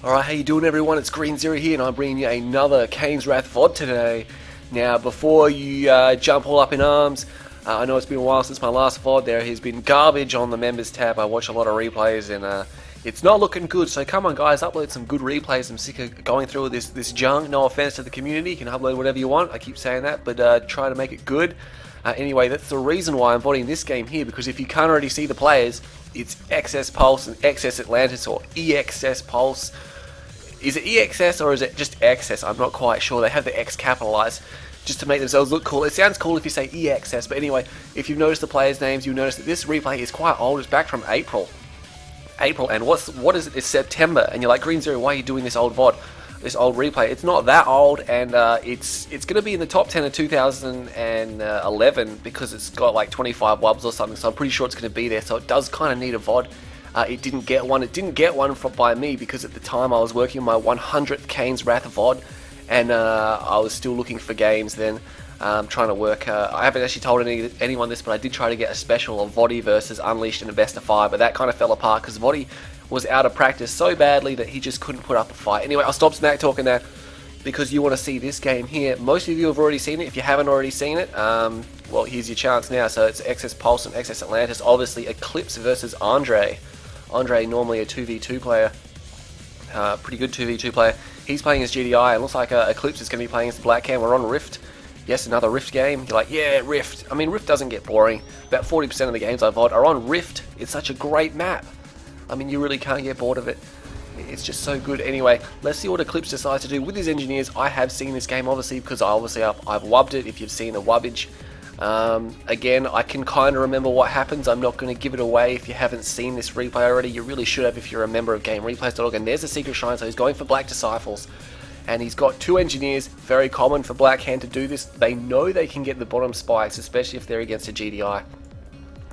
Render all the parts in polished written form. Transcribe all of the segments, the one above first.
Alright, how you doing everyone? It's Green Zero here and I'm bringing you another Kane's Wrath VOD today. Now before you jump all up in arms, I know it's been a while since my last VOD. There has been garbage on the members tab. I watch a lot of replays and it's not looking good, so come on guys, upload some good replays. I'm sick of going through this junk. No offense to the community, you can upload whatever you want, I keep saying that, but try to make it good. Anyway, that's the reason why I'm voting this game here, because if you can't already see the players, it's eXs.Pulse and eXs.Atlantis, or eXs.Pulse. Is it eXs or is it just eXs? I'm not quite sure. They have the X capitalized just to make themselves look cool. It sounds cool if you say eXs, but anyway, if you've noticed the players' names, you'll notice that this replay is quite old. It's back from April, and what is it? It's September, and you're like, Green Zero, why are you doing this old VOD? This old replay? It's not that old, and it's going to be in the top 10 of 2011 because it's got like 25 wubs or something, so I'm pretty sure it's going to be there, so it does kind of need a VOD. It didn't get one. It didn't get one by me because at the time I was working on my 100th Kane's Wrath VOD, and I was still looking for games then, trying to work. I haven't actually told anyone this, but I did try to get a special of Voddy versus Unleashed in a best of 5, but that kind of fell apart because Voddy was out of practice so badly that he just couldn't put up a fight. Anyway, I'll stop smack talking now because you want to see this game here. Most of you have already seen it. If you haven't already seen it, well, here's your chance now. So it's eXs.Pulse and eXs.Atlantis. Obviously, Eclipse versus Andre. Andre, normally a 2v2 player, pretty good 2v2 player. He's playing as GDI, and looks like Eclipse is going to be playing as the Black Cam. We're on Rift. Yes, another Rift game. You're like, yeah, Rift. I mean, Rift doesn't get boring. About 40% of the games I VOD are on Rift. It's such a great map. I mean, you really can't get bored of it. It's just so good. Anyway, let's see what Eclipse decides to do with his engineers. I have seen this game, obviously, because I've wubbed it, if you've seen the wubbage. Again, I can kind of remember what happens. I'm not going to give it away. If you haven't seen this replay already, you really should have if you're a member of GameReplays.org. And there's a secret shrine, so he's going for Black Disciples. And he's got 2 engineers. Very common for Black Hand to do this. They know they can get the bottom spikes, especially if they're against a GDI.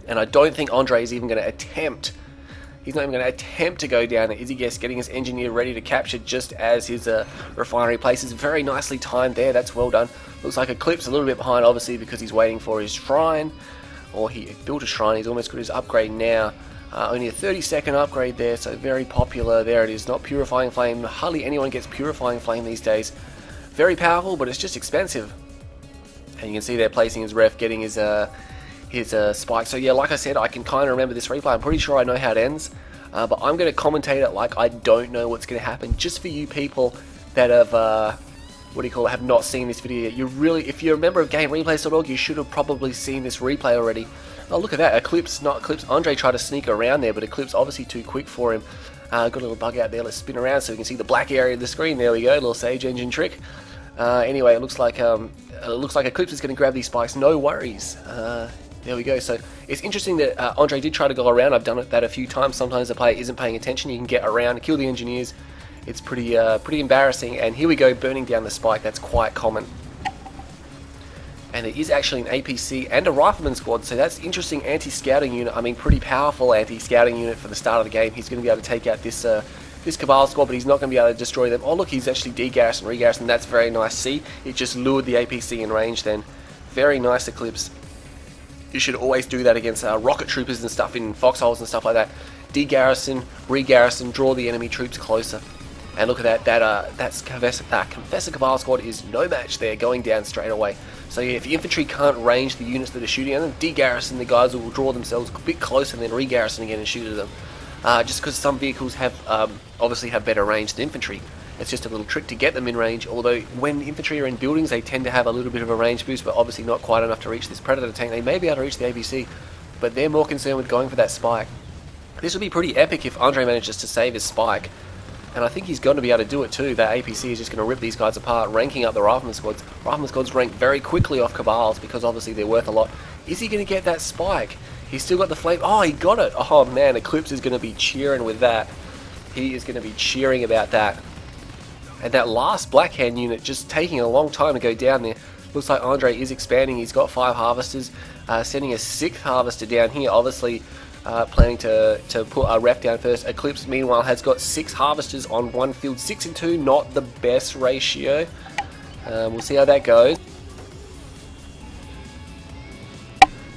And I don't think Andre is even going to attempt. He's not even going to attempt to go down there. Is he getting his engineer ready to capture just as his refinery places? Very nicely timed there. That's well done. Looks like Eclipse a little bit behind, obviously, because he's waiting for his shrine. Or he built a shrine. He's almost got his upgrade now. Only a 30-second upgrade there, so very popular. There it is. Not Purifying Flame. Hardly anyone gets Purifying Flame these days. Very powerful, but it's just expensive. And you can see there placing his ref, getting his spike. So yeah, like I said, I can kind of remember this replay. I'm pretty sure I know how it ends, but I'm going to commentate it like I don't know what's going to happen, just for you people that have have not seen this video yet. If you're a member of GameReplays.org, you should have probably seen this replay already. Oh, look at that. Eclipse, not Eclipse. Andre tried to sneak around there, but Eclipse obviously too quick for him. Got a little bug out there. Let's spin around so we can see the black area of the screen. There we go, little Sage Engine trick. Anyway, it looks like Eclipse is going to grab these spikes. No worries. There we go. So it's interesting that Andre did try to go around. I've done that a few times. Sometimes the player isn't paying attention. You can get around, kill the engineers. It's pretty embarrassing. And here we go, burning down the spike. That's quite common. And there is actually an APC and a rifleman squad. So that's interesting. Anti-scouting unit. I mean, pretty powerful anti-scouting unit for the start of the game. He's going to be able to take out this Cabal squad, but he's not going to be able to destroy them. Oh look, he's actually de-garrisoned, re-garrisoned. That's very nice. See, it just lured the APC in range then. Very nice, Eclipse. You should always do that against rocket troopers and stuff in foxholes and stuff like that. De-garrison, re-garrison, draw the enemy troops closer. And look at that, that's Confessor Cabal squad is no match there, going down straight away. So yeah, if the infantry can't range the units that are shooting at them, de-garrison, the guys will draw themselves a bit closer and then re-garrison again and shoot at them. Just because some vehicles have obviously have better range than infantry. It's just a little trick to get them in range, although when infantry are in buildings they tend to have a little bit of a range boost, but obviously not quite enough to reach this Predator tank. They may be able to reach the APC, but they're more concerned with going for that spike. This would be pretty epic if Andre manages to save his spike, and I think he's going to be able to do it too. That APC is just going to rip these guys apart, ranking up the Rifleman squads. Rifleman squads rank very quickly off Cabals because obviously they're worth a lot. Is he going to get that spike? He's still got the flame. Oh, he got it. Oh man, Eclipse is going to be cheering with that. He is going to be cheering about that. And that last Black Hand unit just taking a long time to go down there. Looks like Andre is expanding. He's got 5 harvesters, sending a 6th harvester down here. Obviously planning to put a ref down first. Eclipse meanwhile has got 6 harvesters on one field. 6 and 2, not the best ratio. We'll see how that goes.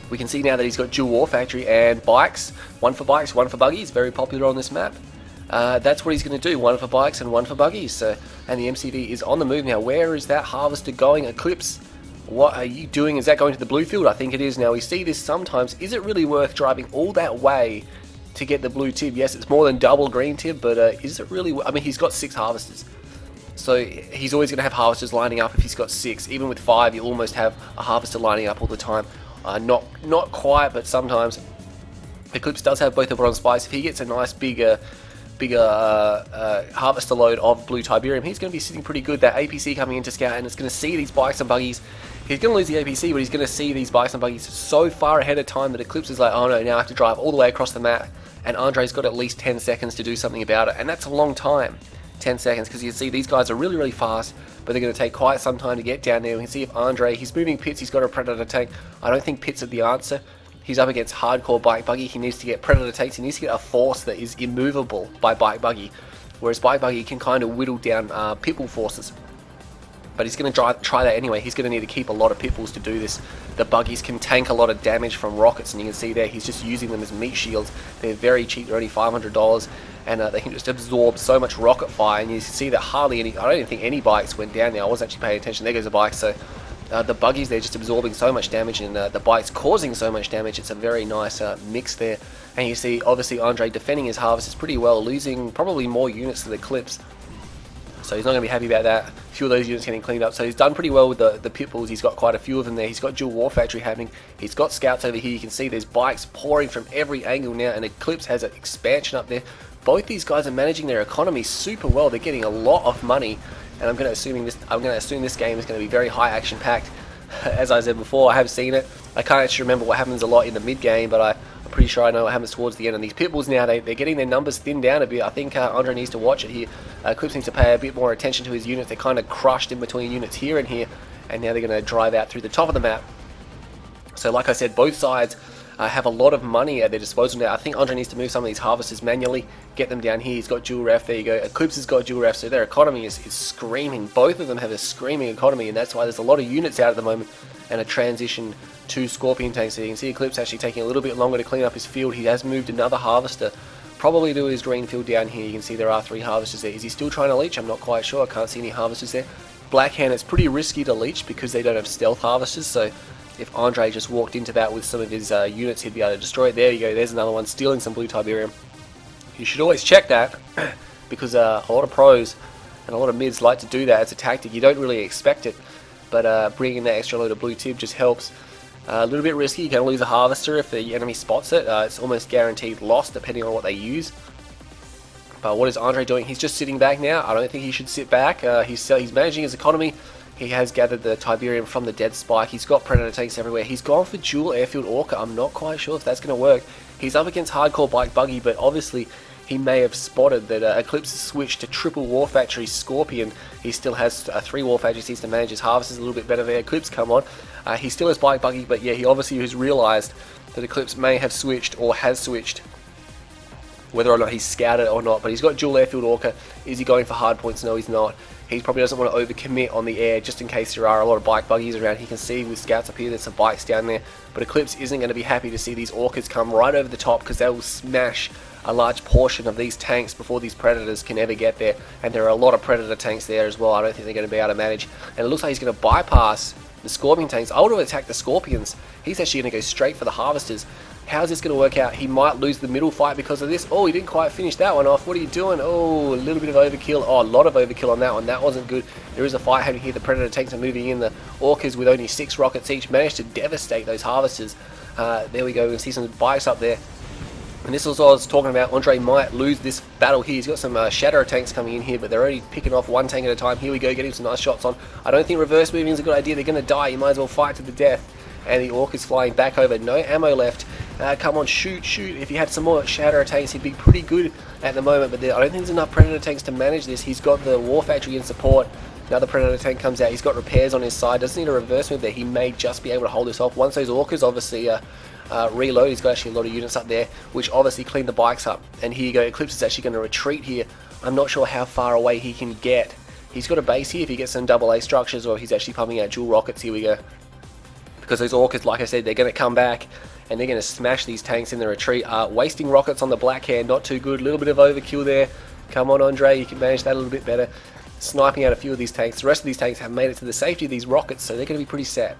We can see now that he's got dual war factory and bikes. One for bikes, one for buggies. Very popular on this map. that's what he's going to do. One for bikes and one for buggies. So, and the MCV is on the move now. Where is that harvester going? Eclipse, what are you doing? Is that going to the blue field? I think it is. Now, we see this sometimes. Is it really worth driving all that way to get the blue tib? Yes, it's more than double green tib, but is it really? I mean, he's got 6 harvesters. So he's always going to have harvesters lining up if he's got 6. Even with 5, you almost have a harvester lining up all the time. Not quite, but sometimes. Eclipse does have both the bronze spikes. If he gets a nice bigger harvester load of blue Tiberium, he's going to be sitting pretty good. That APC coming into scout, and it's going to see these bikes and buggies. He's going to lose the APC, but he's going to see these bikes and buggies so far ahead of time that Eclipse is like, oh no, now I have to drive all the way across the map. And Andre's got at least 10 seconds to do something about it, and that's a long time. 10 seconds, because you can see these guys are really fast, but they're going to take quite some time to get down there. We can see if Andre, he's moving pits, he's got a Predator tank. I don't think pits are the answer. He's up against hardcore bike buggy. He needs to get Predator tanks. He needs to get a force that is immovable by bike buggy, whereas bike buggy can kind of whittle down pitbull forces. But he's going to try that anyway. He's going to need to keep a lot of pitbulls to do this. The buggies can tank a lot of damage from rockets, and you can see there he's just using them as meat shields. They're very cheap. They're only $500, and they can just absorb so much rocket fire. And you can see that hardly any, I don't even think any bikes went down there. I wasn't actually paying attention. There goes a bike. So the buggies, they're just absorbing so much damage, and the bikes causing so much damage. It's a very nice mix there. And you see, obviously, Andre defending his harvesters pretty well, losing probably more units to the Eclipse. So he's not going to be happy about that. A few of those units getting cleaned up. So he's done pretty well with the pitbulls. He's got quite a few of them there. He's got dual war factory happening. He's got scouts over here. You can see there's bikes pouring from every angle now, and Eclipse has an expansion up there. Both these guys are managing their economy super well. They're getting a lot of money, and I'm going to assume this game is going to be very high action packed. As I said before, I have seen it. I can't actually remember what happens a lot in the mid game, but I'm pretty sure I know what happens towards the end. And these pitbulls now, they're getting their numbers thinned down a bit. I think Andre needs to watch it here. Eclipse needs to pay a bit more attention to his units. They're kind of crushed in between units here and here, and now they're going to drive out through the top of the map. So like I said, both sides have a lot of money at their disposal now. I think Andre needs to move some of these harvesters manually, get them down here. He's got dual ref, there you go. Eclipse has got dual ref, so their economy is screaming. Both of them have a screaming economy, and that's why there's a lot of units out at the moment, and a transition to Scorpion tanks. So you can see Eclipse actually taking a little bit longer to clean up his field. He has moved another harvester, probably to his green field down here. You can see there are 3 harvesters there. Is he still trying to leech? I'm not quite sure. I can't see any harvesters there. Blackhand, it's pretty risky to leech because they don't have stealth harvesters, so if Andre just walked into that with some of his units, he'd be able to destroy it. There you go, there's another one stealing some blue Tiberium. You should always check that, because a lot of pros and a lot of mids like to do that as a tactic. You don't really expect it, but bringing that extra load of blue tib just helps. A little bit risky, you can lose a harvester if the enemy spots it. It's almost guaranteed loss depending on what they use. But what is Andre doing? He's just sitting back now. I don't think he should sit back. He's managing his economy. He has gathered the Tiberium from the dead spike. He's got Predator tanks everywhere. He's gone for dual airfield Orca. I'm not quite sure if that's going to work. He's up against hardcore bike buggy, but obviously he may have spotted that Eclipse has switched to triple war factory Scorpion. He still has 3 war factories. He needs to manage his harvesters a little bit better there. Eclipse, come on. He still has bike buggy, but yeah, he obviously has realized that Eclipse may have switched or has switched. Whether or not he's scouted or not, but he's got dual airfield Orca. Is he going for hard points? No, he's not. He probably doesn't want to overcommit on the air just in case there are a lot of bike buggies around. He can see with scouts up here there's some bikes down there, but Eclipse isn't going to be happy to see these Orcas come right over the top, because they will smash a large portion of these tanks before these Predators can ever get there, and there are a lot of Predator tanks there as well. I don't think they're going to be able to manage, and it looks like he's going to bypass the Scorpion tanks. I would have attacked the Scorpions. He's actually going to go straight for the harvesters. How's this going to work out? He might lose the middle fight because of this. Oh, he didn't quite finish that one off. What are you doing? Oh, a little bit of overkill. Oh, a lot of overkill on that one. That wasn't good. There is a fight happening here. The Predator tanks are moving in. The Orcas, with only 6 rockets each, managed to devastate those harvesters. There we go. We can see some bikes up there. And this is what I was talking about. Andre might lose this battle here. He's got some shadow tanks coming in here, but they're only picking off 1 tank at a time. Here we go, getting some nice shots on. I don't think reverse moving is a good idea. They're going to die. You might as well fight to the death. And the Orca's flying back over. No ammo left. Come on, shoot. If he had some more shadow tanks, he'd be pretty good at the moment. But I don't think there's enough Predator tanks to manage this. He's got the War Factory in support. Another Predator tank comes out. He's got repairs on his side. Doesn't need a reverse move there. He may just be able to hold this off. Once those Orcas obviously reload, he's got actually a lot of units up there, which obviously clean the bikes up. And here you go. Eclipse is actually going to retreat here. I'm not sure how far away he can get. He's got a base here if he gets some AA structures, or he's actually pumping out dual rockets. Here we go. Because those Orcas, like I said, they're going to come back and they're going to smash these tanks in the retreat. Wasting rockets on the Blackhand, not too good. A little bit of overkill there. Come on, Andre, you can manage that a little bit better. Sniping out a few of these tanks. The rest of these tanks have made it to the safety of these rockets, so they're going to be pretty set.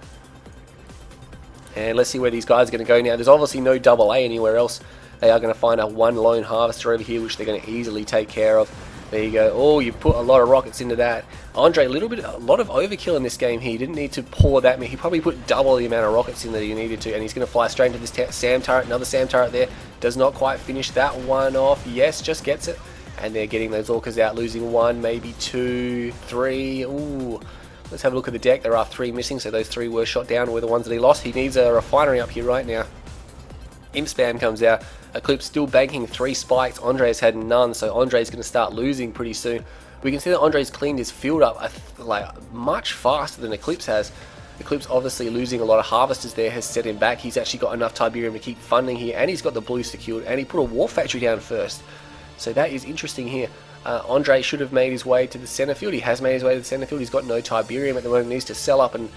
And let's see where these guys are going to go now. There's obviously no double A anywhere else. They are going to find a one lone harvester over here, which they're going to easily take care of. There you go. Oh, you put a lot of rockets into that. Andre, a lot of overkill in this game here. He didn't need to pour that many. He probably put double the amount of rockets in that he needed to, and he's going to fly straight into this SAM turret. Another SAM turret there. Does not quite finish that one off. Yes, just gets it. And they're getting those orcas out, losing one, maybe two, three. Ooh. Let's have a look at the deck. There are three missing, so those three were shot down, were the ones that he lost. He needs a refinery up here right now. Imp spam comes out. Eclipse still banking 3 spikes. Andre's had none, so Andre's going to start losing pretty soon. We can see that Andre's cleaned his field up like much faster than Eclipse has. Eclipse obviously losing a lot of harvesters there has set him back. He's actually got enough Tiberium to keep funding here, and he's got the blue secured, and he put a war factory down first. So that is interesting here. Andre should have made his way to the center field. He has made his way to the center field. He's got no Tiberium at the moment. He needs to sell up and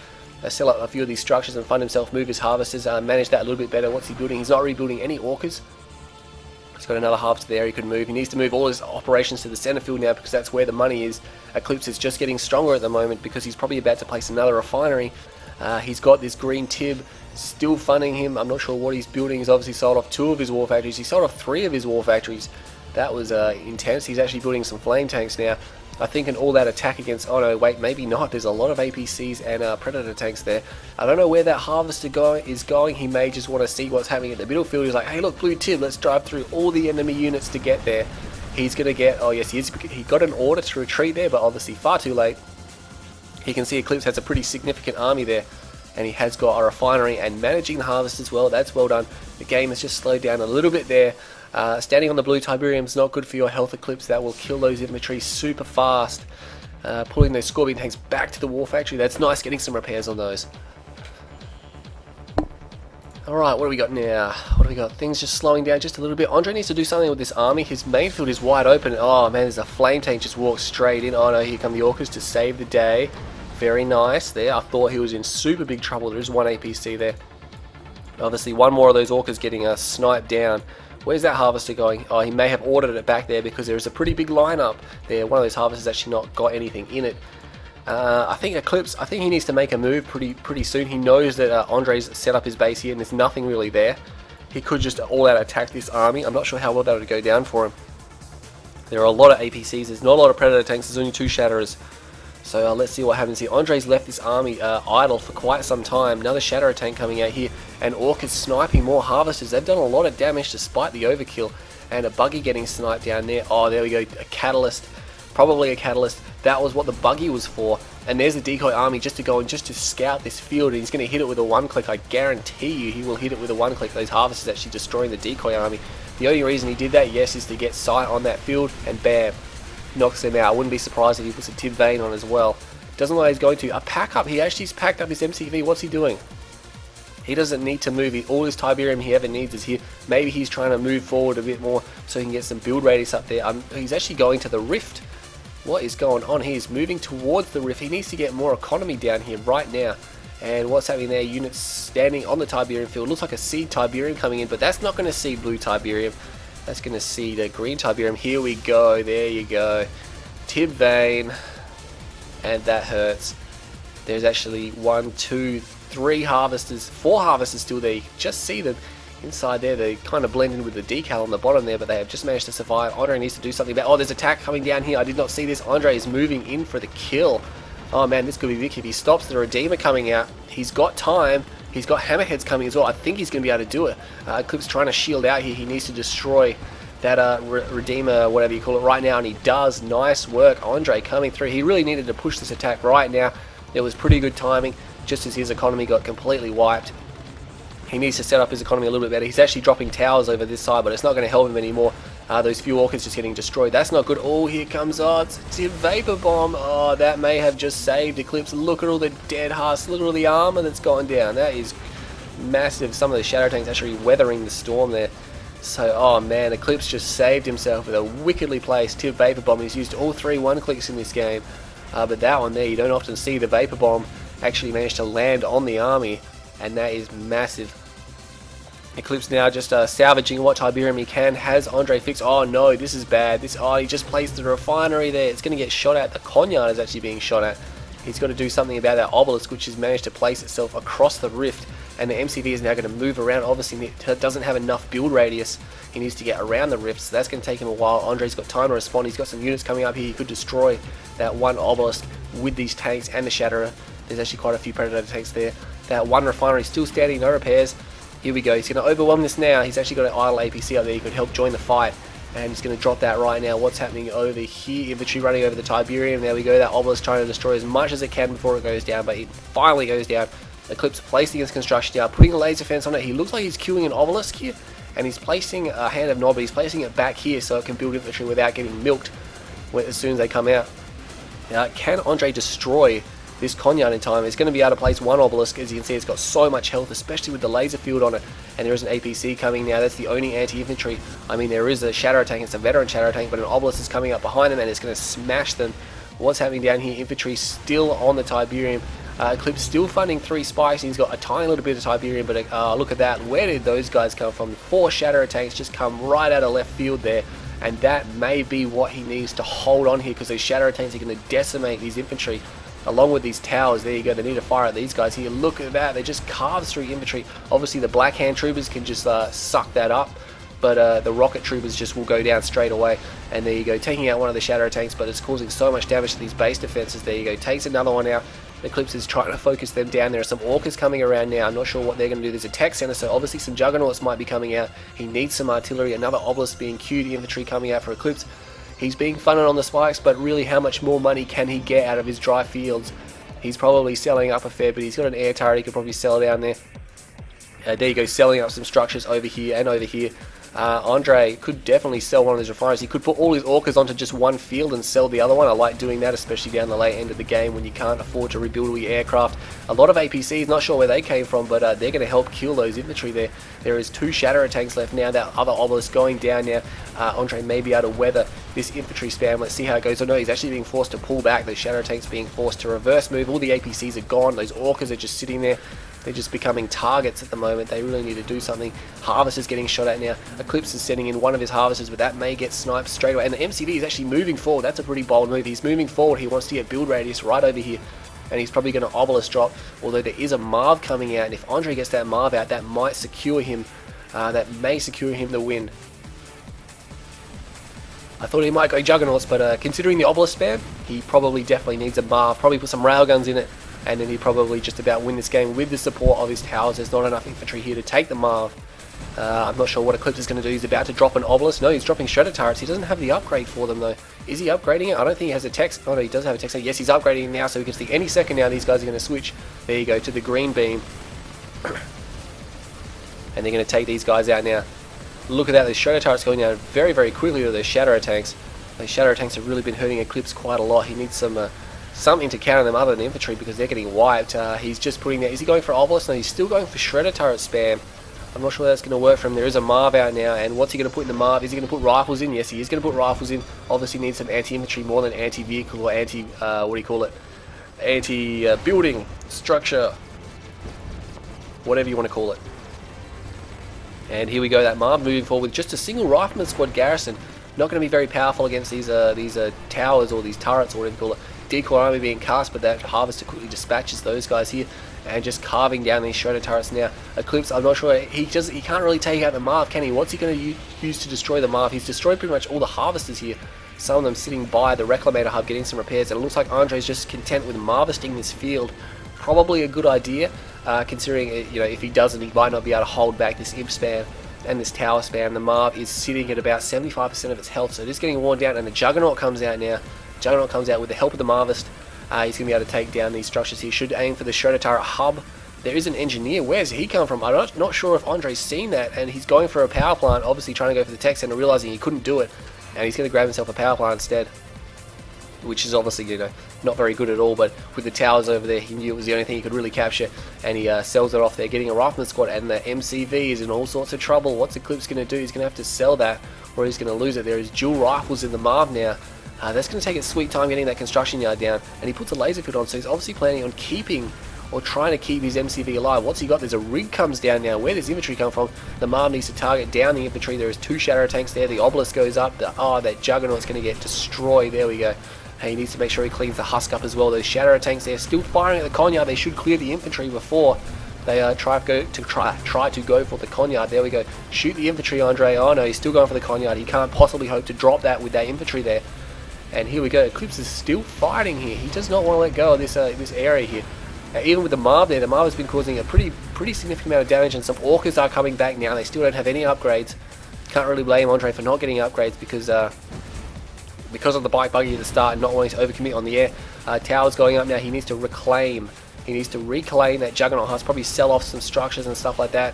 sell up a few of these structures and fund himself, move his harvesters, manage that a little bit better. What's he building? He's not rebuilding any orcas. He's got another harvester there he could move. He needs to move all his operations to the center field now because that's where the money is. Eclipse is just getting stronger at the moment because he's probably about to place another refinery. He's got this green Tib still funding him. I'm not sure what he's building. He's obviously sold off 2 of his war factories. He sold off 3 of his war factories. That was intense. He's actually building some flame tanks now. I think an all-out attack against... Oh no, wait, maybe not. There's a lot of APCs and Predator tanks there. I don't know where that Harvester is going. He may just want to see what's happening at the middle field. He's like, hey look, Blue Tib, let's drive through all the enemy units to get there. He's going to get... Oh yes, he got an order to retreat there, but obviously far too late. He can see Eclipse has a pretty significant army there. And he has got a refinery and managing the harvest as well. That's well done. The game has just slowed down a little bit there. Standing on the blue Tiberium is not good for your health, Eclipse. That will kill those infantry super fast. Pulling those Scorpion tanks back to the war factory. That's nice, getting some repairs on those. Alright, what do we got now? What do we got? Things just slowing down just a little bit. Andre needs to do something with this army. His main field is wide open. Oh man, there's a flame tank just walked straight in. Oh no, here come the orcas to save the day. Very nice there. I thought he was in super big trouble. There is one APC there. Obviously, one more of those orcas getting sniped down. Where's that harvester going? Oh, he may have ordered it back there because there is a pretty big lineup there. One of those harvesters actually not got anything in it. I think Eclipse, I think he needs to make a move pretty soon. He knows that Andre's set up his base here and there's nothing really there. He could just all-out attack this army. I'm not sure how well that would go down for him. There are a lot of APCs. There's not a lot of Predator tanks. There's only 2 Shatterers. So let's see what happens here. Andre's left this army idle for quite some time. Another Shatterer tank coming out here. And Orc is sniping more harvesters. They've done a lot of damage despite the overkill. And a buggy getting sniped down there. Oh, there we go. A catalyst. Probably a catalyst. That was what the buggy was for. And there's the decoy army just to go and just to scout this field. And he's going to hit it with a 1-click. I guarantee you he will hit it with a 1-click. Those harvesters actually destroying the decoy army. The only reason he did that, yes, is to get sight on that field. And bam. Knocks them out. I wouldn't be surprised if he puts a Tib Vane on as well. Doesn't look like he's going to. A pack up. He actually's packed up his MCV. What's he doing? He doesn't need to move. All his Tiberium he ever needs is here. Maybe he's trying to move forward a bit more so he can get some build radius up there. He's actually going to the rift. What is going on? He's moving towards the rift. He needs to get more economy down here right now. And what's happening there? Units standing on the Tiberium field. Looks like a seed Tiberium coming in, but that's not going to see blue Tiberium. That's going to see the green Tiberium. Here we go. There you go. Tib Vane. And that hurts. There's actually 1, 2, 3 harvesters. 4 harvesters still there. You can just see them inside there. They kind of blend in with the decal on the bottom there, but they have just managed to survive. Andre needs to do something about... Oh, there's attack coming down here. I did not see this. Andre is moving in for the kill. Oh man, this could be big. If he stops the Redeemer coming out, he's got time. He's got Hammerheads coming as well. I think he's going to be able to do it. Eclipse trying to shield out here. He needs to destroy that Redeemer, whatever you call it, right now, and he does. Nice work. Andre coming through. He really needed to push this attack right now. It was pretty good timing, just as his economy got completely wiped. He needs to set up his economy a little bit better. He's actually dropping towers over this side, but it's not going to help him anymore. Those few orcas just getting destroyed. That's not good. Oh, here comes... Oh, it's a Vapor Bomb. Oh, that may have just saved Eclipse. Look at all the dead hearts. Look at all the armor that's gone down. That is massive. Some of the Shadow Tanks actually weathering the storm there. So, oh man, Eclipse just saved himself with a wickedly placed Tib Vapor Bomb. He's used all 3 1-clicks in this game. But that one there, you don't often see the Vapor Bomb actually manage to land on the army. And that is massive. Eclipse now just salvaging what Tiberium he can. Has Andre fixed? Oh no, this is bad. He just placed the refinery there. It's going to get shot at. The Conyard is actually being shot at. He's got to do something about that obelisk, which has managed to place itself across the rift. And the MCV is now going to move around. Obviously, it doesn't have enough build radius. He needs to get around the rift, so that's going to take him a while. Andre's got time to respond. He's got some units coming up here. He could destroy that one obelisk with these tanks and the Shatterer. There's actually quite a few Predator tanks there. That one refinery still standing, no repairs. Here we go. He's going to overwhelm this now. He's actually got an idle APC up there. He could help join the fight. And he's going to drop that right now. What's happening over here? Infantry running over the Tiberium. There we go. That obelisk trying to destroy as much as it can before it goes down. But it finally goes down. Eclipse placing his construction down, putting a laser fence on it. He looks like he's queuing an obelisk here. And he's placing a hand of Nod, but he's placing it back here so it can build infantry without getting milked as soon as they come out. Now, can Andre destroy this Conyard in time? He's going to be able to place one obelisk. As you can see, it's got so much health, especially with the laser field on it. And there is an APC coming now. That's the only anti-infantry. I mean, there is a Shadow tank. It's a veteran Shadow tank, but an obelisk is coming up behind them and it's going to smash them. What's happening down here? Infantry still on the Tiberium. Eclipse still funding 3 spikes. He's got a tiny little bit of Tiberium, but look at that. Where did those guys come from? 4 Shadow tanks just come right out of left field there. And that may be what he needs to hold on here, because those Shadow tanks are going to decimate these infantry along with these towers. There you go. They need to fire at these guys here. Look at that. They just carve through infantry. Obviously, the Black Hand troopers can just suck that up. But the rocket troopers just will go down straight away. And there you go, taking out one of the Shadow tanks, but it's causing so much damage to these base defenses. There you go, takes another one out. Eclipse is trying to focus them down. There are some Orcas coming around now. I'm not sure what they're going to do. There's a tech center, so obviously some Juggernauts might be coming out. He needs some artillery. Another obelisk being queued, infantry coming out for Eclipse. He's being funded on the spikes, but really how much more money can he get out of his dry fields? He's probably selling up a fair bit. He's got an air turret he could probably sell down there. There you go, selling up some structures over here and over here. Andre could definitely sell one of these refineries. He could put all his Orcas onto just one field and sell the other one. I like doing that, especially down the late end of the game when you can't afford to rebuild all your aircraft. A lot of APCs, not sure where they came from, but they're going to help kill those infantry there. There is 2 Shadow tanks left now. That other obelisk going down now. Andre may be able to weather this infantry spam. Let's see how it goes. Oh no, he's actually being forced to pull back. The Shadow tanks being forced to reverse move. All the APCs are gone. Those Orcas are just sitting there. They're just becoming targets at the moment. They really need to do something. Harvester's getting shot at now. Eclipse is sending in one of his Harvesters, but that may get sniped straight away. And the MCV is actually moving forward. That's a pretty bold move. He's moving forward. He wants to get build radius right over here. And he's probably going to obelisk drop, although there is a MARV coming out. And if Andre gets that MARV out, that might secure him. That may secure him the win. I thought he might go Juggernauts, but considering the obelisk spam, he probably definitely needs a MARV. Probably put some railguns in it. And then he probably just about win this game with the support of his towers. There's not enough infantry here to take the MARV. I'm not sure what Eclipse is going to do. He's about to drop an obelisk. No, he's dropping shredder turrets. He doesn't have the upgrade for them though. Is he upgrading it? I don't think he has a tech. Oh no, he does have a tech. Yes, he's upgrading it now, so we can see any second now these guys are going to switch. There you go, to the green beam. And they're going to take these guys out now. Look at that, those shredder turrets going down very, very quickly to those Shadow tanks. Those Shadow tanks have really been hurting Eclipse quite a lot. He needs some something to counter them other than infantry, because they're getting wiped. He's just putting that. Is he going for obelisk? No, he's still going for shredder turret spam. I'm not sure that's going to work for him. There is a MARV out now, and what's he going to put in the MARV? Is he going to put rifles in? Yes, he is going to put rifles in. Obviously needs some anti-infantry more than anti-vehicle or anti, what do you call it? Anti-building structure. Whatever you want to call it. And here we go, that MARV moving forward with just a single rifleman squad garrison. Not going to be very powerful against these towers or these turrets or whatever you call it. Decoy army being cast, but that Harvester quickly dispatches those guys here and just carving down these shredder turrets now. Eclipse, I'm not sure, he can't really take out the MARV, can he? What's he going to use to destroy the MARV? He's destroyed pretty much all the Harvesters here. Some of them sitting by the Reclamator hub getting some repairs, and it looks like Andre's just content with Marvesting this field. Probably a good idea, considering if he doesn't, he might not be able to hold back this imp spam and this tower spam. The MARV is sitting at about 75% of its health, so it is getting worn down, and the Juggernaut comes out now. Juggernaut comes out with the help of the Marvest. He's going to be able to take down these structures. He should aim for the Shredder Turret hub. There is an engineer. Where's he come from? I'm not sure if Andre's seen that, and he's going for a power plant, obviously trying to go for the tech center, realizing he couldn't do it, and he's going to grab himself a power plant instead, which is obviously not very good at all. But with the towers over there, he knew it was the only thing he could really capture, and he sells it off there, getting a rifleman squad, and the MCV is in all sorts of trouble. What's Eclipse going to do? He's going to have to sell that, or he's going to lose it. There is dual rifles in the MARV now. That's going to take a sweet time getting that construction yard down, and he puts a laser field on, so he's obviously planning on keeping or trying to keep his MCV alive. What's he got? There's a rig comes down now. Where does infantry come from? The MARV needs to target down the infantry. There is 2 shadow tanks there. The obelisk goes up. That juggernaut's going to get destroyed. There we go. And he needs to make sure he cleans the husk up as well. Those shadow tanks there still firing at the Conyard. They should clear the infantry before they try to go for the Conyard. There we go. Shoot the infantry, Andre. Oh no, he's still going for the Conyard. He can't possibly hope to drop that with that infantry there. And here we go. Eclipse is still fighting here. He does not want to let go of this area here. Even with the MARV there, the MARV has been causing a pretty significant amount of damage, and some Orcas are coming back now. They still don't have any upgrades. Can't really blame Andre for not getting upgrades because of the bike buggy at the start and not wanting to overcommit on the air. Tower's going up now. He needs to reclaim. He needs to reclaim that Juggernaut husk, probably sell off some structures and stuff like that.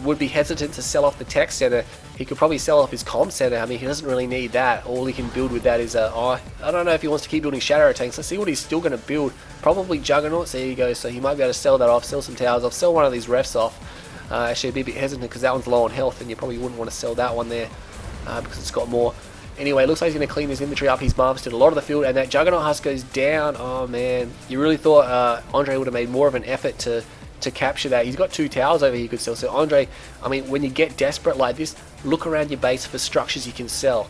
Would be hesitant to sell off the tech center. He could probably sell off his comm center. I mean, he doesn't really need that. All he can build with that is I don't know if he wants to keep building shadow tanks. Let's see what he's still going to build. Probably Juggernauts. There you go. So he might be able to sell that off, sell some towers off, sell one of these refs off. Actually, I'd be a bit hesitant because that one's low on health, and you probably wouldn't want to sell that one there because it's got more. Anyway, looks like he's going to clean his inventory up. He's harvested a lot of the field, and that Juggernaut husk goes down. Oh man, you really thought Andre would have made more of an effort to capture that. He's got 2 towers over here he could sell. So Andre, I mean, when you get desperate like this, look around your base for structures you can sell,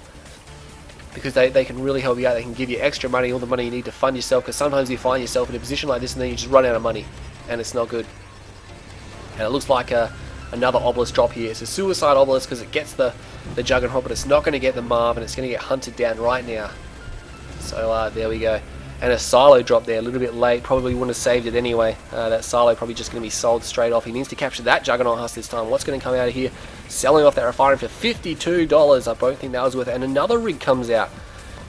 because they can really help you out. They can give you extra money, all the money you need to fund yourself, because sometimes you find yourself in a position like this and then you just run out of money, and it's not good. And it looks like another obelisk drop here. It's a suicide obelisk because it gets the Juggernaut, but it's not going to get the MARV, and it's going to get hunted down right now. So there we go. And a silo drop there, a little bit late. Probably wouldn't have saved it anyway. That silo probably just going to be sold straight off. He needs to capture that Juggernaut husk this time. What's going to come out of here? Selling off that refinery for $52. I don't think that was worth it. And another rig comes out.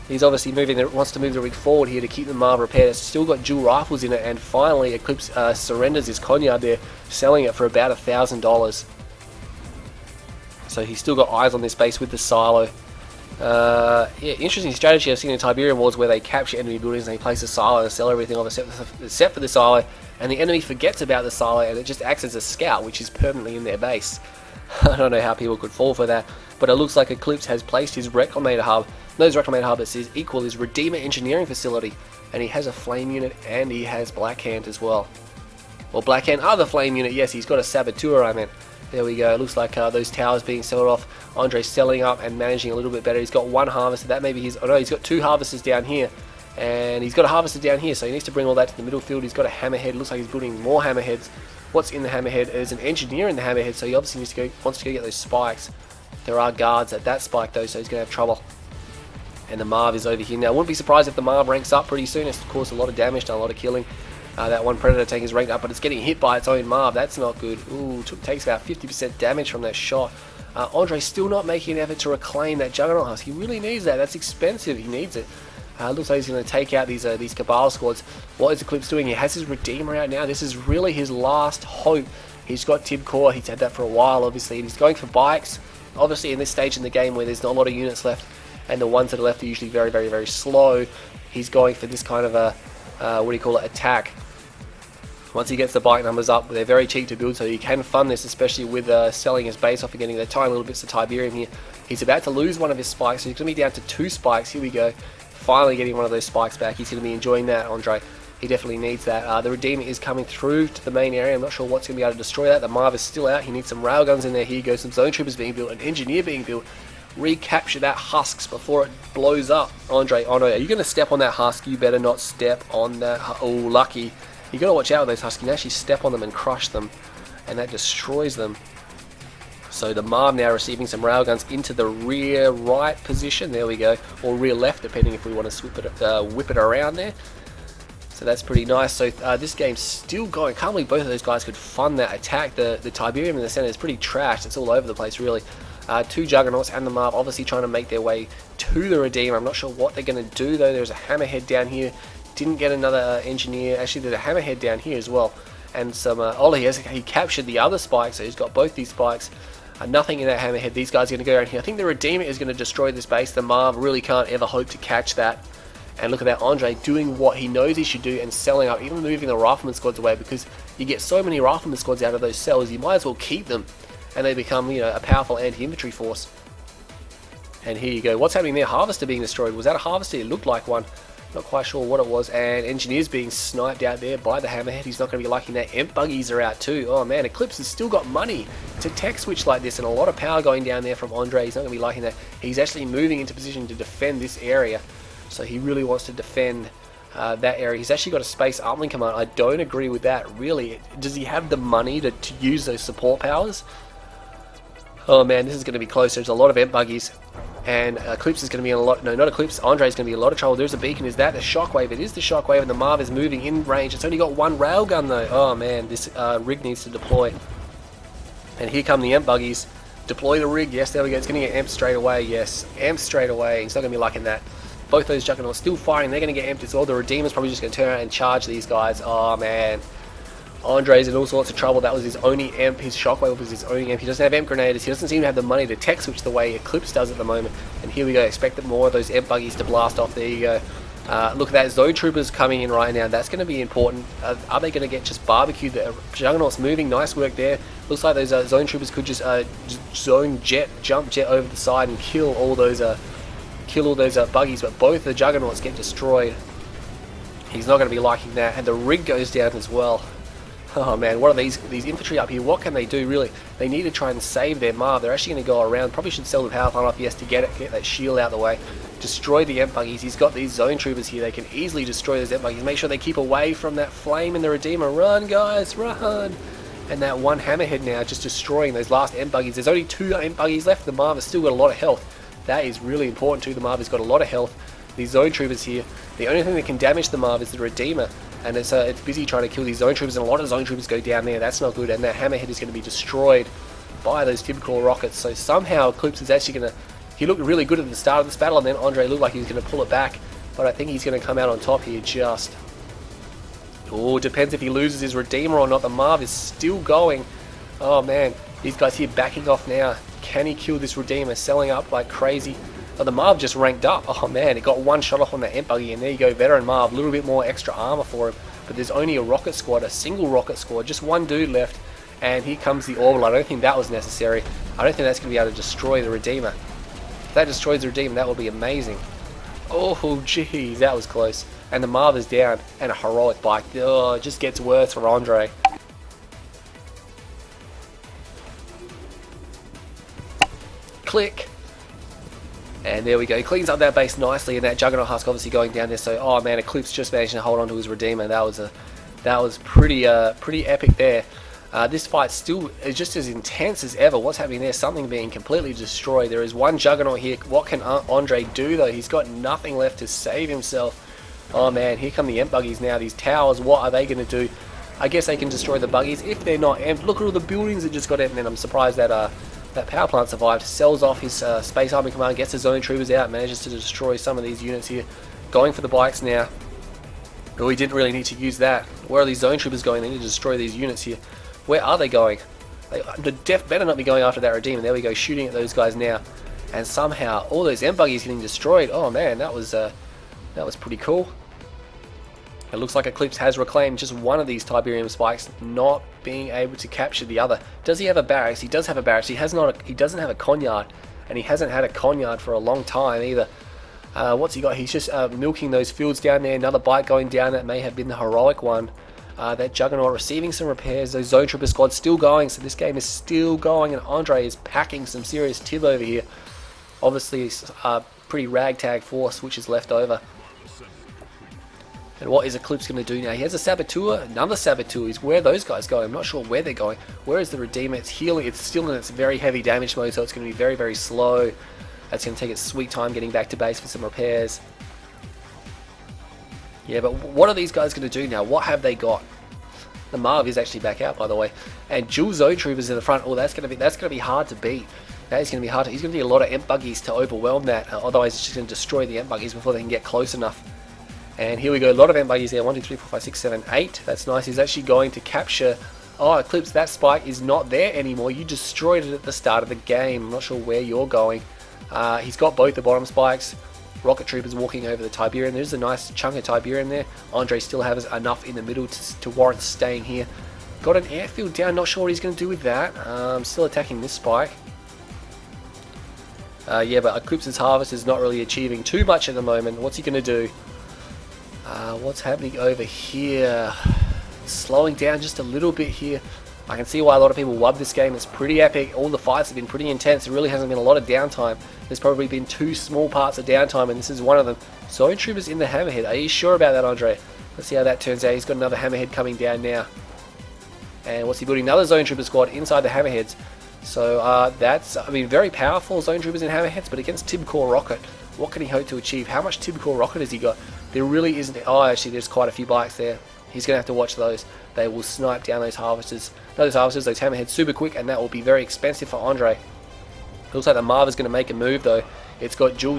He's obviously wants to move the rig forward here to keep the MARV repaired. It's still got dual rifles in it, and finally Eclipse surrenders his Conyard there, selling it for about $1,000. So he's still got eyes on this base with the silo. Yeah, interesting strategy I've seen in Tiberium Wars where they capture enemy buildings and they place a silo and sell everything off except for the silo, and the enemy forgets about the silo and it just acts as a scout, which is permanently in their base. I don't know how people could fall for that, but it looks like Eclipse has placed his Reclamator hub. Those Reclamator hub is equal his Redeemer Engineering Facility, and he has a flame unit and he has Blackhand as well. Well, Blackhand are the flame unit, yes, he's got a Saboteur, I meant. There we go. It looks like those towers being sold off. Andre's selling up and managing a little bit better. He's got 1 harvester. That may be his. Oh no, he's got 2 harvesters down here, and he's got a harvester down here. So he needs to bring all that to the middle field. He's got a hammerhead. Looks like he's building more hammerheads. What's in the hammerhead? There's an engineer in the hammerhead, so he obviously wants to go get those spikes. There are guards at that spike though, so he's going to have trouble. And the MARV is over here now. Wouldn't be surprised if the MARV ranks up pretty soon. It's caused a lot of damage, done a lot of killing. That one Predator tank is ranked up, but it's getting hit by its own MARV. That's not good. Ooh, takes about 50% damage from that shot. Andre's still not making an effort to reclaim that Juggernaut husk. He really needs that. That's expensive. He needs it. Looks like he's going to take out these Cabal squads. What is Eclipse doing? He has his Redeemer out now. This is really his last hope. He's got Tib Core. He's had that for a while, obviously. And he's going for bikes. Obviously, in this stage in the game where there's not a lot of units left, and the ones that are left are usually very, very, very slow, he's going for this kind of a, attack. Once he gets the bike numbers up, they're very cheap to build, so you can fund this, especially with selling his base off and getting the tiny little bits of Tiberium here. He's about to lose one of his spikes, so he's going to be down to 2 spikes. Here we go. Finally getting one of those spikes back. He's going to be enjoying that, Andre. He definitely needs that. The Redeemer is coming through to the main area. I'm not sure what's going to be able to destroy that. The MARV is still out. He needs some railguns in there. Here you go. Some zone troopers being built. An engineer being built. Recapture that husks before it blows up. Andre, oh no, are you going to step on that husk? You better not step on that. Oh, lucky. You got to watch out with those husks. You can actually step on them and crush them, and that destroys them. So the MARV now receiving some railguns into the rear right position. There we go, or rear left, depending if we want to whip it around there. So that's pretty nice. So this game's still going. Can't believe both of those guys could fund that attack. The Tiberium in the center is pretty trashed. It's all over the place, really. 2 Juggernauts and the MARV obviously trying to make their way to the Redeemer. I'm not sure what they're going to do, though. There's a hammerhead down here. Didn't get another engineer. Actually, there's a hammerhead down here as well. And some... he captured the other spike, so he's got both these spikes. Nothing in that hammerhead. These guys are going to go around here. I think the Redeemer is going to destroy this base. The MARV really can't ever hope to catch that. And look at that, Andre doing what he knows he should do and selling up, even moving the Rifleman squads away, because you get so many Rifleman squads out of those cells, you might as well keep them, and they become, a powerful anti-infantry force. And here you go. What's happening there? Harvester being destroyed. Was that a harvester? It looked like one. Not quite sure what it was. And Engineer's being sniped out there by the Hammerhead. He's not going to be liking that. Imp buggies are out too. Oh man, Eclipse has still got money to tech switch like this, and a lot of power going down there from Andre. He's not going to be liking that. He's actually moving into position to defend this area. So he really wants to defend that area. He's actually got a space uplink command. I don't agree with that, really. Does he have the money to use those support powers? Oh man, this is going to be close. There's a lot of Imp buggies. And Eclipse is going to be in a lot... No, not Eclipse. Andre is going to be in a lot of trouble. There's a beacon. Is that the Shockwave? It is the Shockwave, and the MARV is moving in range. It's only got one railgun, though. Oh, man. This rig needs to deploy. And here come the Imp buggies. Deploy the rig. Yes, there we go. It's going to get amped straight away. Yes, amped straight away. He's not going to be liking that. Both those Juggernauts still firing. They're going to get amped. It's all the Redeemer's probably just going to turn around and charge these guys. Oh, man. Andre's in all sorts of trouble. That was his only amp. His Shockwave was his only amp. He doesn't have amp grenades. He doesn't seem to have the money to tech switch the way Eclipse does at the moment. And here we go. Expect more of those amp buggies to blast off. There you go. Look at that. Zone Troopers coming in right now. That's going to be important. Are they going to get just barbecued? The Juggernaut's moving. Nice work there. Looks like those Zone Troopers could just jump jet over the side and kill all those buggies. But both the Juggernauts get destroyed. He's not going to be liking that. And the rig goes down as well. Oh man, what are these infantry up here? What can they do really? They need to try and save their MARV. They're actually going to go around. Probably should sell the power plant off, yes, to get that shield out of the way. Destroy the Imp buggies. He's got these Zone Troopers here. They can easily destroy those Imp buggies. Make sure they keep away from that flame in the Redeemer. Run, guys, run! And that one Hammerhead now just destroying those last Imp buggies. There's only 2 Imp buggies left. The MARV has still got a lot of health. That is really important too. The MARV has got a lot of health. These Zone Troopers here. The only thing that can damage the MARV is the Redeemer. And it's busy trying to kill these Zone Troopers, and a lot of Zone Troopers go down there. That's not good, and that Hammerhead is going to be destroyed by those typical rockets. So somehow Eclipse is actually going to... He looked really good at the start of this battle, and then Andre looked like he was going to pull it back. But I think he's going to come out on top here just... Oh, depends if he loses his Redeemer or not. The MARV is still going. Oh man, these guys here backing off now. Can he kill this Redeemer? Selling up like crazy. Oh, the MARV just ranked up. Oh man, it got one shot off on that Imp buggy, and there you go, veteran MARV. A little bit more extra armor for him, but there's only a rocket squad, a single rocket squad, just one dude left, and here comes the Orbital. I don't think that was necessary. I don't think that's going to be able to destroy the Redeemer. If that destroys the Redeemer, that will be amazing. Oh jeez, that was close. And the MARV is down, and a heroic bike. Oh, it just gets worse for Andre. Click. And there we go. He cleans up that base nicely, and that Juggernaut husk obviously going down there. So, oh man, Eclipse just managed to hold on to his Redeemer. That was pretty epic there. This fight still is just as intense as ever. What's happening there? Something being completely destroyed. There is one Juggernaut here. What can Andre do though? He's got nothing left to save himself. Oh man, here come the Imp buggies now. These towers, what are they going to do? I guess they can destroy the buggies if they're not amped. Look at all the buildings that just got amped, and I'm surprised that that power plant survived. Sells off his Space Army Command, gets his Zone Troopers out, manages to destroy some of these units here. Going for the bikes now. Oh, he didn't really need to use that. Where are these Zone Troopers going? They need to destroy these units here. Where are they going? They better not be going after that Redeemer. There we go, shooting at those guys now. And somehow all those Imp buggies getting destroyed. Oh man, that was pretty cool. It looks like Eclipse has reclaimed just one of these Tiberium spikes, not being able to capture the other. Does he have a barracks? He does have a barracks. He doesn't have a conyard, and he hasn't had a conyard for a long time either. What's he got? He's just milking those fields down there. Another bike going down. That may have been the heroic one. That Juggernaut receiving some repairs. Those Zone Trooper squads still going, so this game is still going, and Andre is packing some serious tib over here. Obviously, a pretty ragtag force which is left over. And what is Eclipse going to do now? He has a Saboteur, another Saboteur. Where are those guys going? I'm not sure where they're going. Where is the Redeemer? It's healing. It's still in its very heavy damage mode, so it's going to be very, very slow. That's going to take its sweet time getting back to base for some repairs. Yeah, but what are these guys going to do now? What have they got? The MARV is actually back out, by the way. And dual Zone Troopers in the front. Oh, that's going to be hard to beat. That is going to be hard. He's going to need a lot of Imp buggies to overwhelm that. Otherwise, it's just going to destroy the Imp buggies before they can get close enough. And here we go, a lot of Imp buggies there, 1, 2, 3, 4, 5, 6, 7, 8. That's nice. He's actually going to capture... Oh, Eclipse, that spike is not there anymore. You destroyed it at the start of the game. I'm not sure where you're going. He's got both the bottom spikes. Rocket Troopers walking over the Tiberium. There's a nice chunk of Tiberium there. Andre still has enough in the middle to warrant staying here. Got an airfield down. Not sure what he's going to do with that. Still attacking this spike. Yeah, but Eclipse's Harvest is not really achieving too much at the moment. What's he going to do? What's happening over here? Slowing down just a little bit here. I can see why a lot of people love this game. It's pretty epic. All the fights have been pretty intense. There really hasn't been a lot of downtime. There's probably been 2 small parts of downtime, and this is one of them. Zone Troopers in the Hammerhead. Are you sure about that, Andre? Let's see how that turns out. He's got another Hammerhead coming down now. And what's he building? Another Zone Trooper squad inside the Hammerheads. So that's, I mean, very powerful Zone Troopers in Hammerheads, but against Tibcore Rocket, what can he hope to achieve? How much Tibcore Rocket has he got? There really isn't. Oh, actually, there's quite a few bikes there. He's going to have to watch those. They will snipe down those harvesters. No, those harvesters, those Hammerheads super quick, and that will be very expensive for Andre. It looks like the MARV is going to make a move, though. It's got dual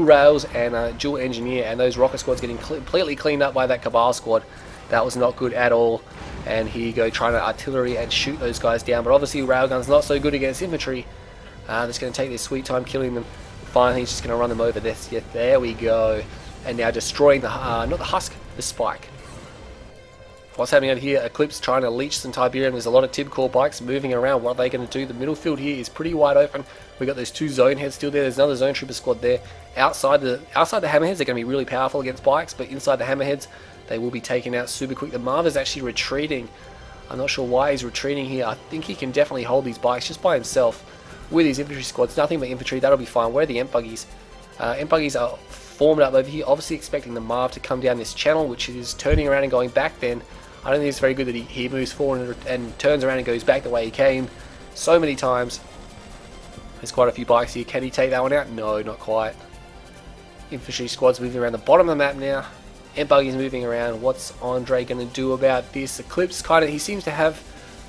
rails and dual engineer, and those rocket squads getting completely cleaned up by that Cabal squad. That was not good at all. And here you go, trying to artillery and shoot those guys down. But obviously, railgun's not so good against infantry. That's going to take their sweet time killing them. Finally, he's just going to run them over this. Yeah, there we go. And now destroying the, not the husk, the spike. What's happening over here? Eclipse trying to leech some Tiberium. There's a lot of Tibcore bikes moving around. What are they going to do? The middle field here is pretty wide open. We've got those 2 zone heads still there. There's another zone trooper squad there. Outside the Hammerheads, they're going to be really powerful against bikes, but inside the Hammerheads, they will be taken out super quick. The MARV is actually retreating. I'm not sure why he's retreating here. I think he can definitely hold these bikes just by himself. With his infantry squads, nothing but infantry, that'll be fine. Where are the Ent buggies? Ent buggies are formed up over here, obviously expecting the MARV to come down this channel, which is turning around and going back then. I don't think it's very good that he moves forward and turns around and goes back the way he came so many times. There's quite a few bikes here. Can he take that one out? No, not quite. Infantry squads moving around the bottom of the map now. Ent buggies moving around. What's Andre going to do about this? Eclipse kind of, he seems to have,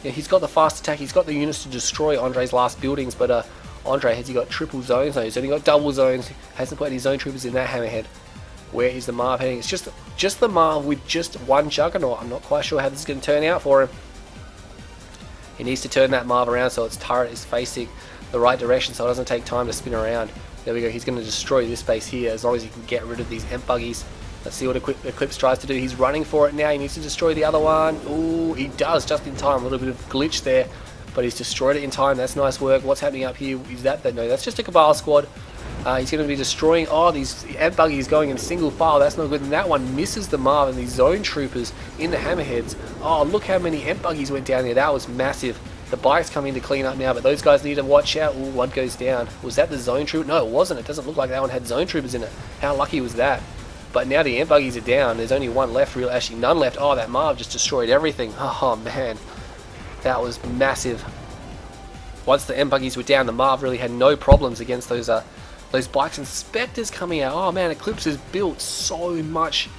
yeah, he's got the fast attack. He's got the units to destroy Andre's last buildings, but Andre, has he got triple zones? No, he's only got double zones. Hasn't put any zone troopers in that Hammerhead. Where is the MARV heading? It's just the MARV with just one Juggernaut. I'm not quite sure how this is going to turn out for him. He needs to turn that MARV around so its turret is facing the right direction so it doesn't take time to spin around. There we go. He's going to destroy this base here as long as he can get rid of these Ent buggies. Let's see what Eclipse tries to do. He's running for it now. He needs to destroy the other one. Ooh, he does just in time. A little bit of glitch there, but he's destroyed it in time. That's nice work. What's happening up here? Is that no? That's just a Cabal squad. He's going to be destroying. Oh, these Ent buggies going in single file. That's not good. And that one misses the MARV and these zone troopers in the Hammerheads. Oh, look how many Ent buggies went down there. That was massive. The bike's coming to clean up now, but those guys need to watch out. Ooh, one goes down. Was that the zone trooper? No, it wasn't. It doesn't look like that one had zone troopers in it. How lucky was that? But now the Ent buggies are down. There's only one left. Actually, none left. Oh, that MARV just destroyed everything. Oh, man. That was massive. Once the Ent buggies were down, the MARV really had no problems against those bikes and Spectres coming out. Oh, man, Eclipse has built so much.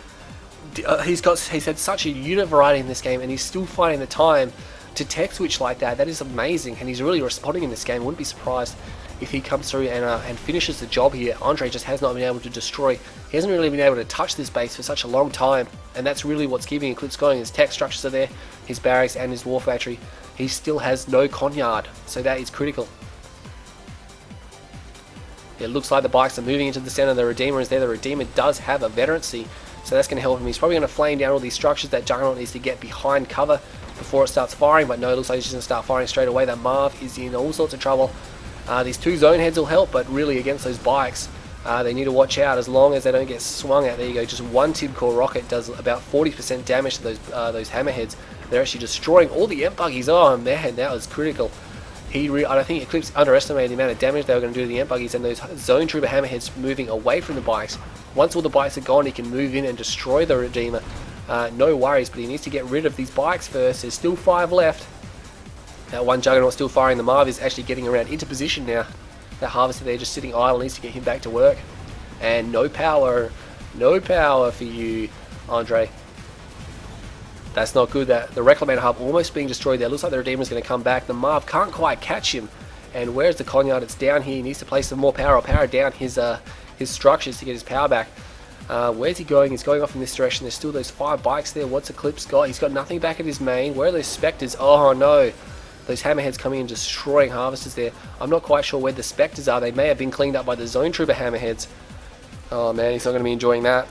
He's had such a unit variety in this game, and he's still finding the time to tech switch like that. That is amazing, and he's really responding in this game. I wouldn't be surprised if he comes through and finishes the job here. Andre just has not been able to destroy. He hasn't really been able to touch this base for such a long time, and that's really what's keeping Eclipse going. His tech structures are there, his barracks and his war factory. He still has no conyard, so that is critical. It looks like the bikes are moving into the center. The Redeemer is there. The Redeemer does have a veterancy, so that's going to help him. He's probably going to flame down all these structures. That Juggernaut needs to get behind cover before it starts firing, but no, it looks like he's just going to start firing straight away. That MARV is in all sorts of trouble. These 2 zone heads will help, but really against those bikes, they need to watch out as long as they don't get swung at. There you go, just one Tibcore rocket does about 40% damage to those Hammerheads. They're actually destroying all the Ent buggies. Oh man, that was critical. I think Eclipse underestimated the amount of damage they were going to do to the Ent buggies, and those zone trooper Hammerheads moving away from the bikes. Once all the bikes are gone, he can move in and destroy the Redeemer. No worries, but he needs to get rid of these bikes first. There's still 5 left. That one Juggernaut still firing. The MARV is actually getting around into position now. That Harvester there just sitting idle needs to get him back to work. And no power for you, Andre. That's not good. That the Reclamator hub almost being destroyed there. Looks like the Redeemer is going to come back. The MARV can't quite catch him. And where's the Conyard? It's down here. He needs to place some more power or power down his structures to get his power back. Where's he going? He's going off in this direction. There's still those 5 bikes there. What's Eclipse got? He's got nothing back at his main. Where are those Spectres? Oh no. Those Hammerheads coming and destroying harvesters there. I'm not quite sure where the Spectres are. They may have been cleaned up by the Zone Trooper Hammerheads. Oh man, he's not going to be enjoying that.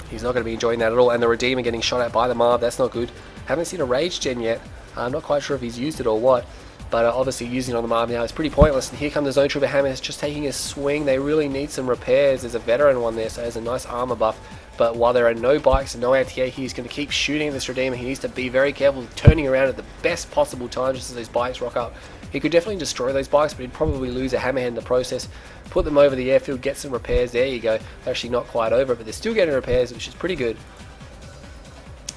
He's not going to be enjoying that at all. And the Redeemer getting shot at by the MARV. That's not good. Haven't seen a Rage Gen yet. I'm not quite sure if he's used it or what. But obviously using it on the MARV now is pretty pointless. And here come the Zone Trooper Hammerheads just taking a swing. They really need some repairs. There's a veteran one there, so there's a nice armor buff. But while there are no bikes and no anti-air, he's going to keep shooting this Redeemer. He needs to be very careful, turning around at the best possible time just as those bikes rock up. He could definitely destroy those bikes, but he'd probably lose a Hammerhead in the process. Put them over the airfield, get some repairs. There you go. They're actually not quite over it, but they're still getting repairs, which is pretty good.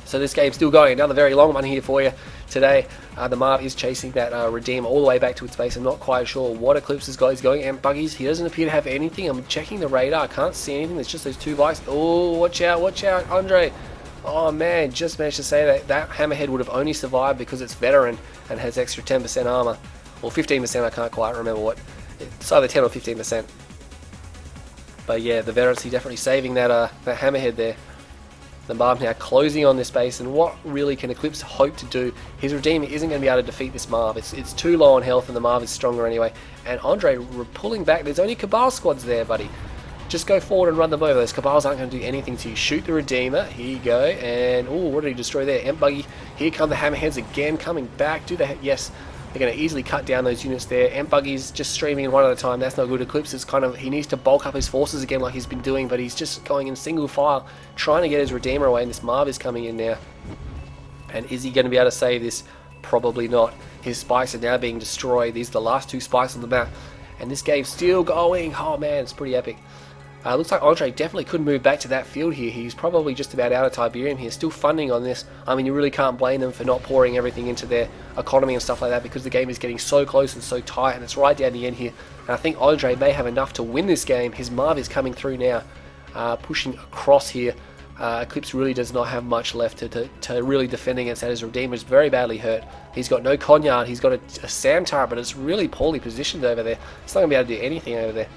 So this game's still going. Another very long one here for you today. The MARV is chasing that Redeemer all the way back to its base. I'm not quite sure what Eclipse this guy's going. And buggies, he doesn't appear to have anything. I'm checking the radar. I can't see anything. There's just those two bikes. Oh, watch out, Andre. Oh man, just managed to say that that Hammerhead would have only survived because it's veteran and has extra 10% armor. Or 15%, I can't quite remember what. It's either 10 or 15%. But yeah, the veterancy definitely saving that Hammerhead there. The MARV now closing on this base, and what really can Eclipse hope to do? His Redeemer isn't going to be able to defeat this MARV. It's too low on health, and the MARV is stronger anyway. And Andre pulling back. There's only Cabal squads there, buddy. Just go forward and run them over. Those Cabals aren't going to do anything to you. Shoot the Redeemer. Here you go. And oh, what did he destroy there? Emp Buggy. Here come the Hammerheads again, coming back. Yes. They're going to easily cut down those units there. Emp Buggy's just streaming in one at a time. That's not good. Eclipse is he needs to bulk up his forces again like he's been doing, but he's just going in single file, trying to get his Redeemer away, and this MARV is coming in now. And is he going to be able to save this? Probably not. His spikes are now being destroyed. These are the last two spikes on the map. And this game's still going. Oh man, it's pretty epic. Looks like Andre definitely could move back to that field here. He's probably just about out of Tiberium here. Still funding on this. I mean, you really can't blame them for not pouring everything into their economy and stuff like that, because the game is getting so close and so tight, and it's right down the end here. And I think Andre may have enough to win this game. His MARV is coming through now, pushing across here. Eclipse really does not have much left to really defend against that. His Redeemer is very badly hurt. He's got no Conyard. He's got a SAM turret, but it's really poorly positioned over there. It's not going to be able to do anything over there.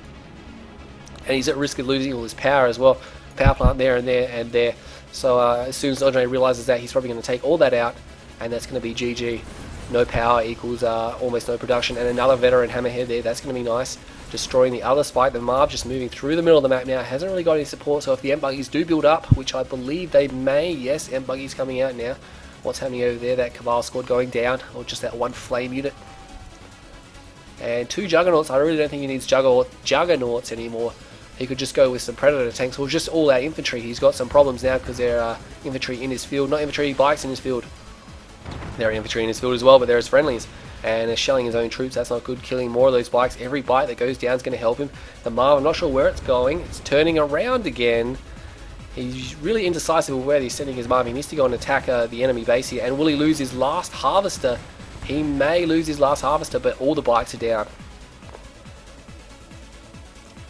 And he's at risk of losing all his power as well. Power plant there and there and there. So as soon as Andre realizes that, he's probably going to take all that out, and that's going to be GG. No power equals almost no production. And another veteran Hammerhead there. That's going to be nice. Destroying the other spike. The MARV just moving through the middle of the map now. Hasn't really got any support. So if the Emp Buggies do build up, which I believe they may. Yes, Emp Buggies coming out now. What's happening over there? That Cabal squad going down. Or just that one flame unit. And two Juggernauts. I really don't think he needs Juggernauts anymore. He could just go with some Predator tanks or just all out infantry. He's got some problems now because there are infantry in his field. Not infantry, bikes in his field. There are infantry in his field as well, but there is friendlies. And they're shelling his own troops. That's not good. Killing more of those bikes. Every bike that goes down is going to help him. The MARV, I'm not sure where it's going. It's turning around again. He's really indecisive of where he's sending his MARV. He needs to go and attack the enemy base here. And will he lose his last harvester? He may lose his last harvester, but all the bikes are down.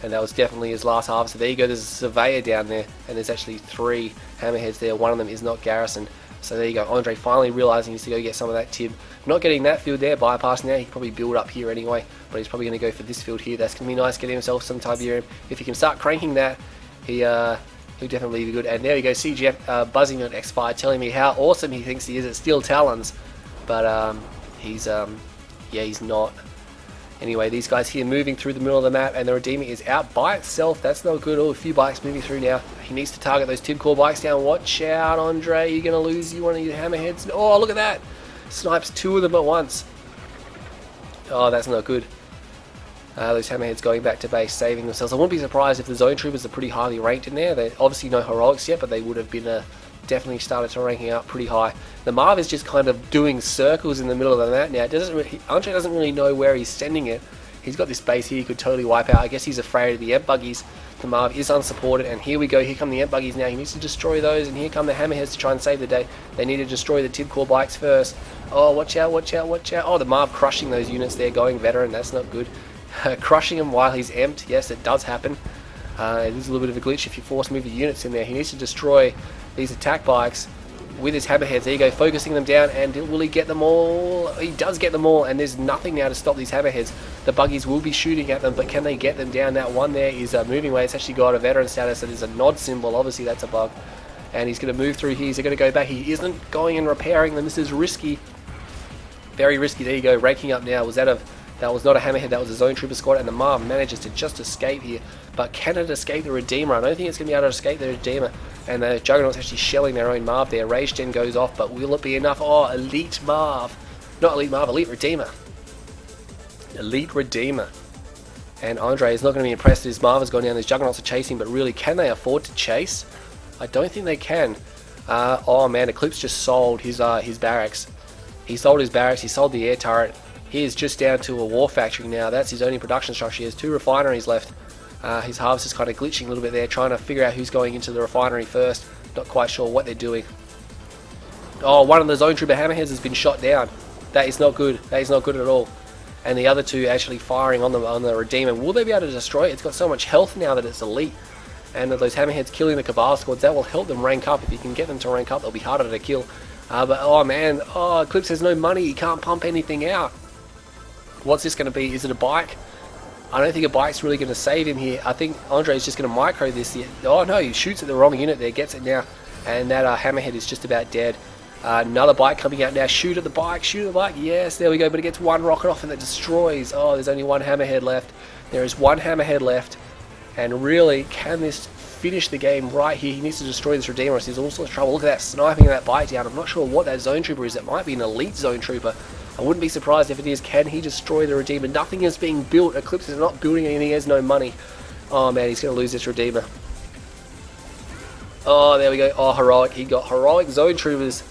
And that was definitely his last harvester. There you go, there's a surveyor down there, and there's actually 3 Hammerheads there. One of them is not garrisoned. So there you go, Andre finally realizing he needs to go get some of that tib. Not getting that field there, bypassing that. He could probably build up here anyway, but he's probably going to go for this field here. That's going to be nice, getting himself some Tiberium. If he can start cranking that, he'll definitely be good. And there you go, CGF buzzing on X5, telling me how awesome he thinks he is at Steel Talons. But he's not. Anyway, these guys here moving through the middle of the map, and the Redeemer is out by itself. That's not good. Oh, a few bikes moving through now. He needs to target those Tib Core bikes down. Watch out, Andre. You're going to lose one of your Hammerheads. Oh, look at that. Snipes 2 of them at once. Oh, that's not good. Those Hammerheads going back to base, saving themselves. I wouldn't be surprised if the Zone Troopers are pretty highly ranked in there. They're obviously no heroics yet, but they would have been definitely started to ranking up pretty high. The MARV is just kind of doing circles in the middle of the map now. Andre doesn't really know where he's sending it. He's got this base here he could totally wipe out. I guess he's afraid of the Emp Buggies. The MARV is unsupported, and here we go. Here come the Emp Buggies now. He needs to destroy those, and here come the Hammerheads to try and save the day. They need to destroy the Tib Core bikes first. Oh, watch out, watch out, watch out. Oh, the MARV crushing those units there, going veteran. That's not good. Crushing him while he's emped. Yes, it does happen. It is a little bit of a glitch if you force move the units in there. He needs to destroy these attack bikes with his Hammerheads. There you go, focusing them down, and will he get them all? He does get them all, and there's nothing now to stop these Hammerheads. The Buggies will be shooting at them, but can they get them down? That one there is moving away. It's actually got a veteran status, so there's a nod symbol. Obviously that's a bug. And he's going to move through here. He's going to go back. He isn't going and repairing them. This is risky. Very risky. There you go, ranking up now. That was not a Hammerhead, that was a Zone Trooper squad, and the MARV manages to just escape here. But can it escape the Redeemer? I don't think it's going to be able to escape the Redeemer. And the Juggernaut's actually shelling their own MARV there. Rage Gen goes off, but will it be enough? Oh, Elite MARV. Not Elite MARV, Elite Redeemer. Elite Redeemer. And Andre is not going to be impressed that his MARV has gone down. His Juggernauts are chasing, but really, can they afford to chase? I don't think they can. Oh man, Eclipse just sold his barracks. He sold his barracks, he sold the air turret. He is just down to a war factory now. That's his only production structure. He has 2 refineries left. His harvest is kind of glitching a little bit there, trying to figure out who's going into the refinery first. Not quite sure what they're doing. Oh, one of the Zone Trooper Hammerheads has been shot down. That is not good. That is not good at all. And the other 2 actually firing on the Redeemer. Will they be able to destroy it? It's got so much health now that it's elite. And those Hammerheads killing the Cabal squads, that will help them rank up. If you can get them to rank up, they'll be harder to kill. But oh man, Eclipse has no money. He can't pump anything out. What's this going to be? Is it a bike? I don't think a bike's really going to save him here. I think Andre's just going to micro this here. Oh no, he shoots at the wrong unit there, gets it now. And that Hammerhead is just about dead. Another bike coming out now. Shoot at the bike, shoot at the bike. Yes, there we go. But it gets 1 rocket off and it destroys. Oh, there's only 1 Hammerhead left. There is 1 Hammerhead left. And really, can this finish the game right here? He needs to destroy this Redeemer. He's all sorts of trouble. Look at that, sniping that bike down. I'm not sure what that Zone Trooper is. It might be an elite Zone Trooper. I wouldn't be surprised if it is. Can he destroy the Redeemer? Nothing is being built. Eclipse is not building anything. He has no money. Oh man, he's going to lose this Redeemer. Oh, there we go. Oh, heroic. He got heroic Zone Troopers.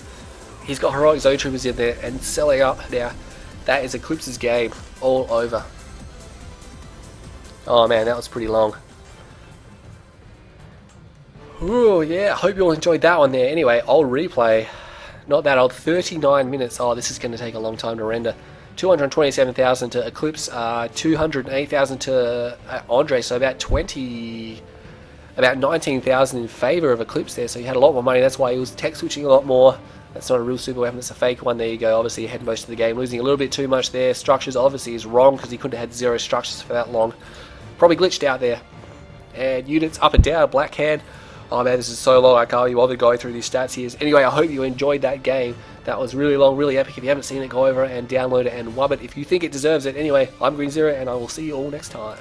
He's got heroic Zone Troopers in there and selling up now. That is Eclipse's game all over. Oh man, that was pretty long. Ooh, yeah, I hope you all enjoyed that one there. Anyway, old replay. Not that old, 39 minutes. Oh, this is going to take a long time to render. 227,000 to Eclipse, 208,000 to Andre, so about 19,000 in favor of Eclipse there, so he had a lot more money. That's why he was tech switching a lot more. That's not a real super weapon, that's a fake one. There you go. Obviously he had most of the game, losing a little bit too much there. Structures obviously is wrong because he couldn't have had 0 structures for that long. Probably glitched out there. And units up and down, black hand. Oh man, this is so long, I can't be bothered going through these stats here. Anyway, I hope you enjoyed that game. That was really long, really epic. If you haven't seen it, go over and download it and wub it if you think it deserves it. Anyway, I'm Green Zero, and I will see you all next time.